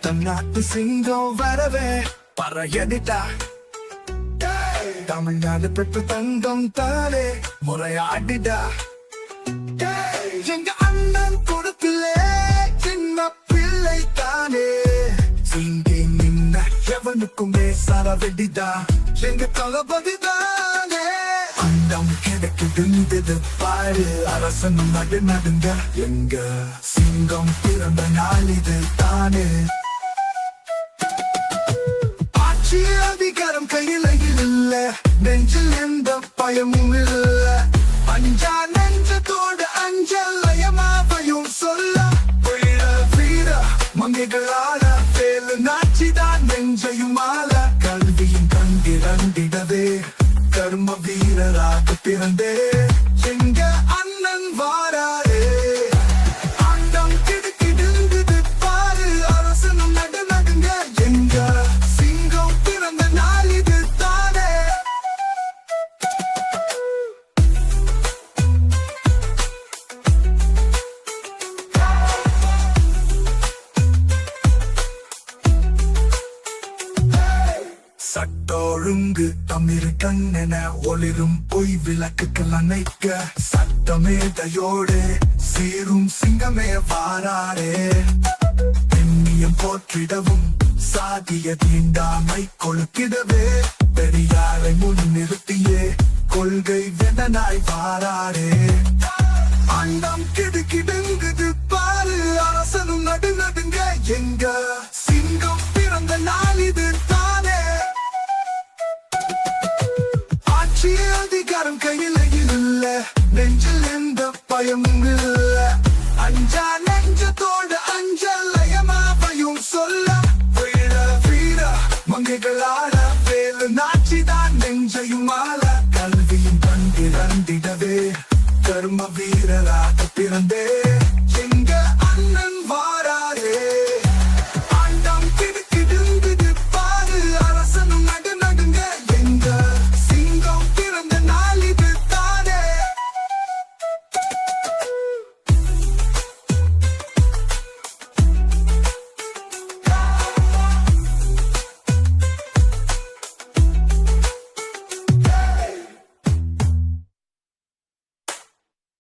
தன்னாட்டு சிங்கம் வரவே பறையடிட்டா. தமிழ்நாடு பெற்ற தங்கம் தானே முறையாடிடா. எங்க அண்ணன் கொடுப்பிலே சின்ன பிள்ளை தானே. சிங்கி நின்ன எவனுக்குமே சரவெடிடா. எங்க தளபதி தானே. அண்டம் கிடைக்குது பாரு அரசன் நடு நடுங்க. எங்க சிங்கம் பிறந்த நாள் இது தானே. ஆட்சி அதிகாரம் கையில இல்ல, நெஞ்சில் எந்த பயமும் இல்ல. அஞ்சா நெஞ்சத்தோடு அஞ்சலயமாவையும் சொல்ல. வீர மங்கைகளால வேலு நாச்சிதான் நெஞ்சையும் ஆள. கல்வியும் கண்டிடவே கர்ம வீரராக பிறந்தே எங்க அண்ணன் வாராரே. அண்டம் கிடுக்கிடுங்குது பாரு அரசனும் நடு நடுங்க. எங்க சிங்கம் பிறந்த நாள் இது தானே. சட்டொழுங்கு தமிழ்கண் என ஒளிரும் பொய் விளக்குகள் அணைக்க. சட்டமேதையோடு சீரும் சிங்கமே வாராரே. பெண்ணியம் போற்றிடவும் சாதிய தீண்டாமை கொழுக்கிடவே. பெரியாரை முன்னிறுத்தியே கொள்கை வெதனாய் வாராரே. அண்டம் கிடுக்கிடுங்குது பாரு அரசனும் நடு நடுங்க. எங்க சிங்கம் பிறந்த நாள் இது தானே. ஆட்சி அதிகாரம் கையில இல்ல, நெஞ்சில் எந்த பயமும் இல்ல. அஞ்சா நெஞ்சத்தோடு அஞ்சலயமாவையும் சொல்ல. வீர மங்கைகளால வேலு நாச்சிதான் நெஞ்சையும் ஆள. கல்வியும் கண்டிடவே கர்ம வீரராக பிறந்தே